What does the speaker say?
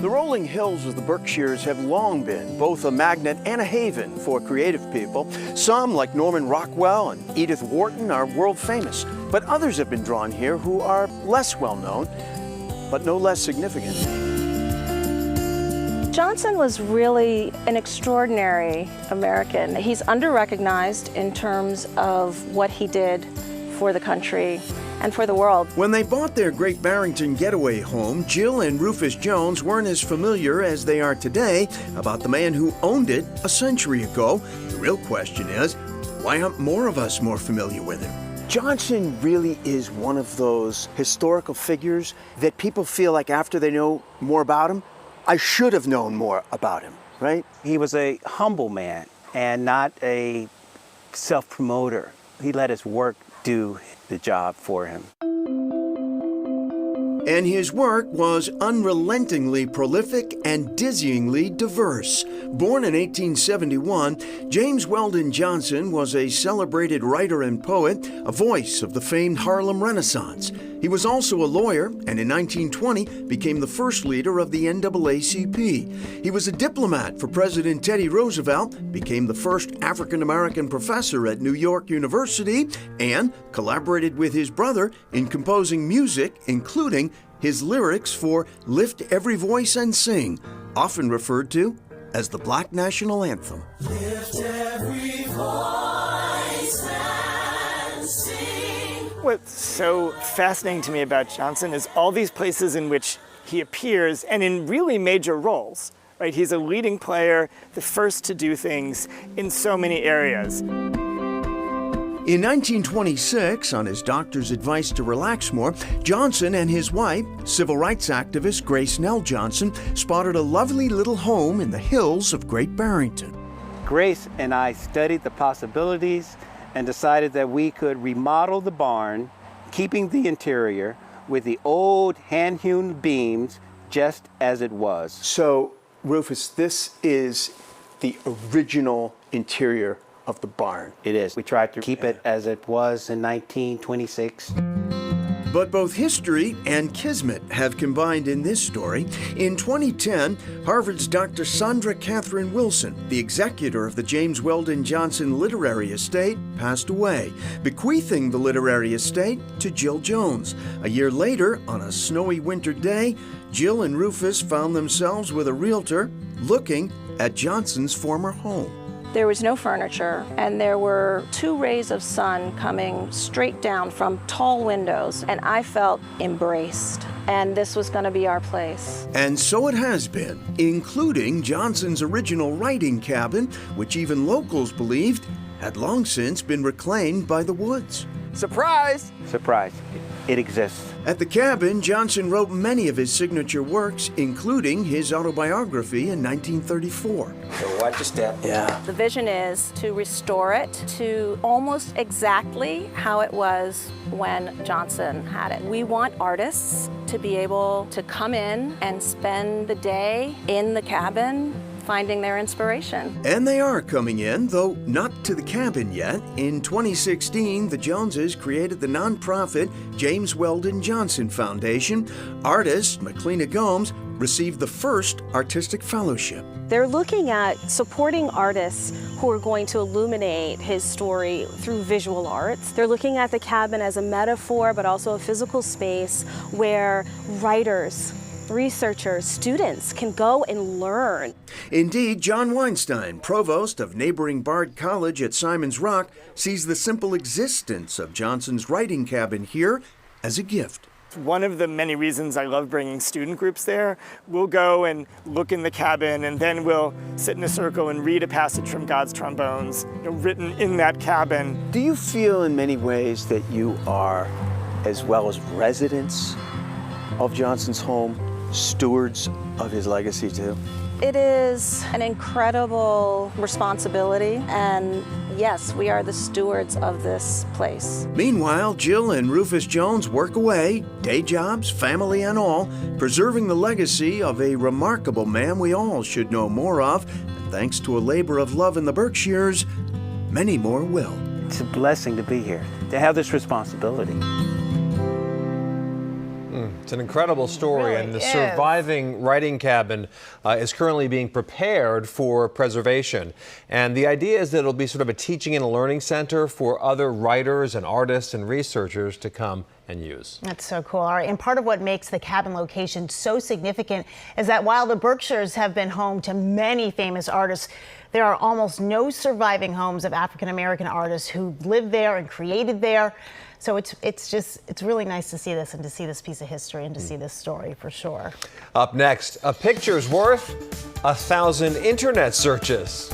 The rolling hills of the Berkshires have long been both a magnet and a haven for creative people. Some, like Norman Rockwell and Edith Wharton, are world famous, but others have been drawn here who are less well known, but no less significant. Johnson was really an extraordinary American. He's under-recognized in terms of what he did for the country and for the world. When they bought their Great Barrington getaway home, Jill and Rufus Jones weren't as familiar as they are today about the man who owned it a century ago. The real question is, why aren't more of us more familiar with him? Johnson really is one of those historical figures that people feel like after they know more about him, I should have known more about him, right? He was a humble man and not a self-promoter. He let his work do the job for him. And his work was unrelentingly prolific and dizzyingly diverse. Born in 1871, James Weldon Johnson was a celebrated writer and poet, a voice of the famed Harlem Renaissance. He was also a lawyer, and in 1920 became the first leader of the NAACP. He was a diplomat for President Teddy Roosevelt, became the first African-American professor at New York University, and collaborated with his brother in composing music, including his lyrics for Lift Every Voice and Sing, often referred to as the Black National Anthem. Lift every voice and sing. What's so fascinating to me about Johnson is all these places in which he appears and in really major roles. Right? He's a leading player, the first to do things in so many areas. In 1926, on his doctor's advice to relax more, Johnson and his wife, civil rights activist Grace Nell Johnson, spotted a lovely little home in the hills of Great Barrington. Grace and I studied the possibilities and decided that we could remodel the barn, keeping the interior with the old hand-hewn beams just as it was. So, Rufus, this is the original interior of the barn. It is. We tried to keep it as it was in 1926. But both history and kismet have combined in this story. In 2010, Harvard's Dr. Sandra Catherine Wilson, the executor of the James Weldon Johnson Literary Estate, passed away, bequeathing the literary estate to Jill Jones. A year later, on a snowy winter day, Jill and Rufus found themselves with a realtor looking at Johnson's former home. There was no furniture, and there were 2 rays of sun coming straight down from tall windows, and I felt embraced, and this was going to be our place. And so it has been, including Johnson's original writing cabin, which even locals believed had long since been reclaimed by the woods. Surprise! Surprise. It exists. At the cabin, Johnson wrote many of his signature works, including his autobiography in 1934. So watch your step. Yeah. The vision is to restore it to almost exactly how it was when Johnson had it. We want artists to be able to come in and spend the day in the cabin finding their inspiration. And they are coming in, though not to the cabin yet. In 2016, the Joneses created the nonprofit James Weldon Johnson Foundation. Artist Maclina Gomes received the first artistic fellowship. They're looking at supporting artists who are going to illuminate his story through visual arts. They're looking at the cabin as a metaphor, but also a physical space where writers, researchers, students can go and learn. Indeed, John Weinstein, provost of neighboring Bard College at Simon's Rock, sees the simple existence of Johnson's writing cabin here as a gift. One of the many reasons I love bringing student groups there, we'll go and look in the cabin, and then we'll sit in a circle and read a passage from God's Trombones, written in that cabin. Do you feel in many ways that you are, as well as residents of Johnson's home, stewards of his legacy too? It is an incredible responsibility, and yes, we are the stewards of this place. Meanwhile, Jill and Rufus Jones work away, day jobs, family and all, preserving the legacy of a remarkable man we all should know more of. And thanks to a labor of love in the Berkshires, many more will. It's a blessing to be here, to have this responsibility. It's an incredible story, Really and the is. surviving writing cabin is currently being prepared for preservation. And the idea is that it'll be sort of a teaching and a learning center for other writers and artists and researchers to come and use. That's so cool. All right, and part of what makes the cabin location so significant is that while the Berkshires have been home to many famous artists, there are almost no surviving homes of African American artists who lived there and created there. So it's really nice to see this and to see this piece of history and to see this story for sure. Up next, a picture's worth 1,000 internet searches.